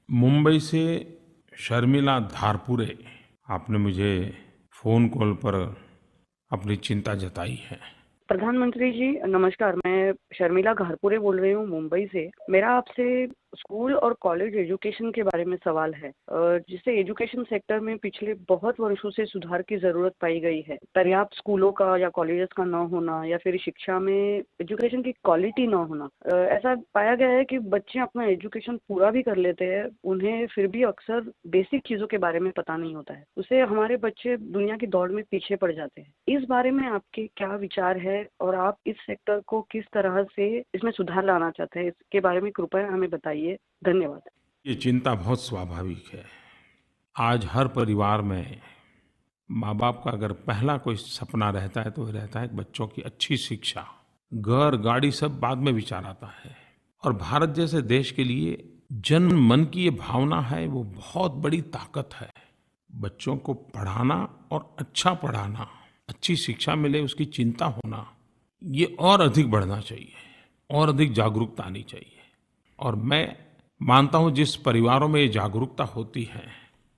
मुंबई से शर्मिला धारपुरे आपने मुझे फ़ोन कॉल पर अपनी चिंता जताई है। प्रधानमंत्री जी नमस्कार। मैं शर्मिला घारपुरे बोल रही हूँ मुंबई से। मेरा आपसे स्कूल और कॉलेज एजुकेशन के बारे में सवाल है। जिससे एजुकेशन सेक्टर में पिछले बहुत वर्षों से सुधार की ज़रूरत पाई गई है। पर्याप्त स्कूलों का या कॉलेजेस का न होना या फिर शिक्षा में एजुकेशन की क्वालिटी न होना। ऐसा पाया गया है कि बच्चे अपना एजुकेशन पूरा भी कर लेते हैं, उन्हें फिर भी अक्सर बेसिक चीज़ों के बारे में पता नहीं होता है। उससे हमारे बच्चे दुनिया की दौड़ में पीछे पड़ जाते हैं। इस बारे में आपके क्या विचार है और आप इस सेक्टर को किस तरह से इसमें सुधार लाना चाहते हैं, इसके बारे में कृपया हमें बताइए। धन्यवाद। ये चिंता बहुत स्वाभाविक है। आज हर परिवार में माँ-बाप का अगर पहला कोई सपना रहता है तो वो रहता है कि बच्चों की अच्छी शिक्षा। घर, गाड़ी सब बाद में विचार आता है। और भारत जैसे देश के लिए जन मन की ये भावना है, वो बहुत बड़ी ताकत है। बच्चों को पढ़ाना और अच्छा पढ़ाना, अच्छी शिक्षा मिले उसकी चिंता होना, ये और अधिक बढ़ना चाहिए और अधिक जागरूकता आनी चाहिए। और मैं मानता हूँ जिस परिवारों में ये जागरूकता होती है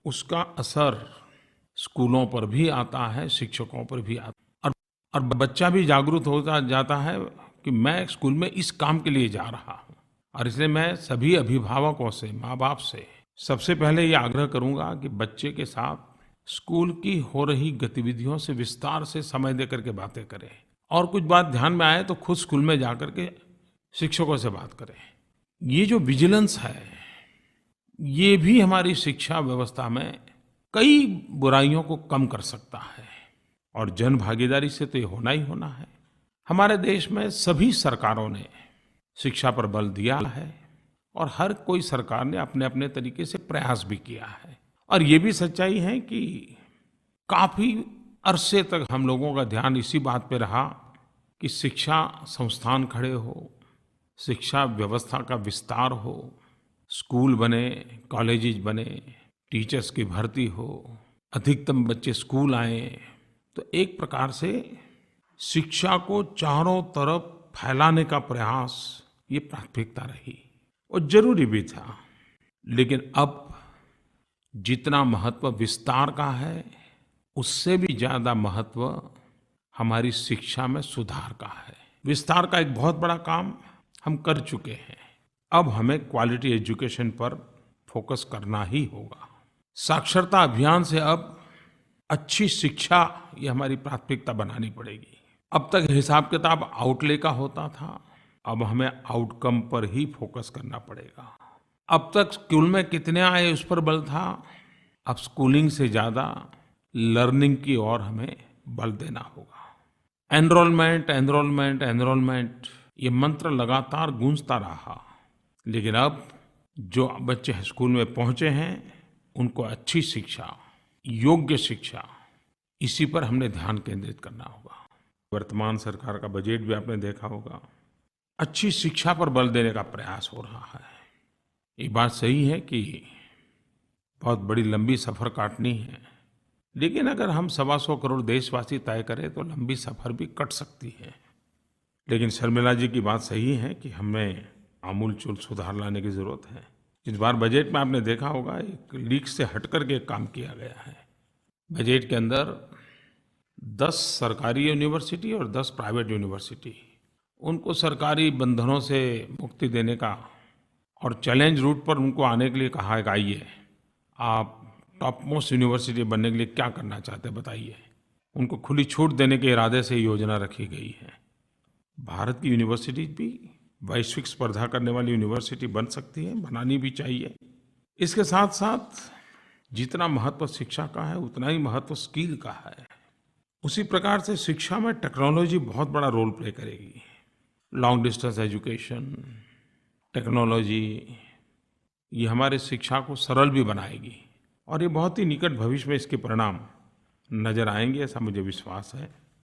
उसका असर स्कूलों पर भी आता है, शिक्षकों पर भी आता है। और बच्चा भी जागरूक होता जाता है कि मैं स्कूल में इस काम के लिए जा रहा हूँ। और इसलिए मैं सभी अभिभावकों से, माँ बाप से सबसे पहले ये आग्रह करूँगा कि बच्चे के साथ स्कूल की हो रही गतिविधियों से विस्तार से समय दे करके बातें करें। और कुछ बात ध्यान में आए तो खुद स्कूल में जा करके शिक्षकों से बात करें। ये जो विजिलेंस है, ये भी हमारी शिक्षा व्यवस्था में कई बुराइयों को कम कर सकता है। और जन भागीदारी से तो ये होना ही होना है। हमारे देश में सभी सरकारों ने शिक्षा पर बल दिया है और हर कोई सरकार ने अपने अपने तरीके से प्रयास भी किया है। और ये भी सच्चाई है कि काफ़ी अरसे तक हम लोगों का ध्यान इसी बात पे रहा कि शिक्षा संस्थान खड़े हो, शिक्षा व्यवस्था का विस्तार हो, स्कूल बने, कॉलेजेस बने, टीचर्स की भर्ती हो, अधिकतम बच्चे स्कूल आएं। तो एक प्रकार से शिक्षा को चारों तरफ फैलाने का प्रयास ये प्राथमिकता रही और जरूरी भी था। लेकिन अब जितना महत्व विस्तार का है, उससे भी ज़्यादा महत्व हमारी शिक्षा में सुधार का है। विस्तार का एक बहुत बड़ा काम हम कर चुके हैं। अब हमें क्वालिटी एजुकेशन पर फोकस करना ही होगा। साक्षरता अभियान से अब अच्छी शिक्षा ये हमारी प्राथमिकता बनानी पड़ेगी। अब तक हिसाब किताब आउटले का होता था, अब हमें आउटकम पर ही फोकस करना पड़ेगा। अब तक स्कूल में कितने आए उस पर बल था, अब स्कूलिंग से ज़्यादा लर्निंग की ओर हमें बल देना होगा। एनरोलमेंट, एनरोलमेंट, एनरोलमेंट, ये मंत्र लगातार गूंजता रहा। लेकिन अब जो बच्चे स्कूल में पहुँचे हैं उनको अच्छी शिक्षा, योग्य शिक्षा, इसी पर हमने ध्यान केंद्रित करना होगा। वर्तमान सरकार का बजट भी आपने देखा होगा, अच्छी शिक्षा पर बल देने का प्रयास हो रहा है। ये बात सही है कि बहुत बड़ी लंबी सफ़र काटनी है, लेकिन अगर हम 125 करोड़ देशवासी तय करें तो लंबी सफ़र भी कट सकती है। लेकिन शर्मिला जी की बात सही है कि हमें आमूलचूल सुधार लाने की ज़रूरत है। इस बार बजट में आपने देखा होगा एक लीक से हट करके काम किया गया है। बजट के अंदर 10 सरकारी यूनिवर्सिटी और 10 प्राइवेट यूनिवर्सिटी, उनको सरकारी बंधनों से मुक्ति देने का और चैलेंज रूट पर उनको आने के लिए कहा है कि आइए आप टॉप मोस्ट यूनिवर्सिटी बनने के लिए क्या करना चाहते हैं बताइए। उनको खुली छूट देने के इरादे से योजना रखी गई है। भारत की यूनिवर्सिटी भी वैश्विक स्पर्धा करने वाली यूनिवर्सिटी बन सकती है, बनानी भी चाहिए। इसके साथ साथ जितना महत्व शिक्षा का है उतना ही महत्व स्किल का है। उसी प्रकार से शिक्षा में टेक्नोलॉजी बहुत बड़ा रोल प्ले करेगी। लॉन्ग डिस्टेंस एजुकेशन, टेक्नोलॉजी, ये हमारे शिक्षा को सरल भी बनाएगी और ये बहुत ही निकट भविष्य में इसके परिणाम नज़र आएंगे, ऐसा मुझे विश्वास है।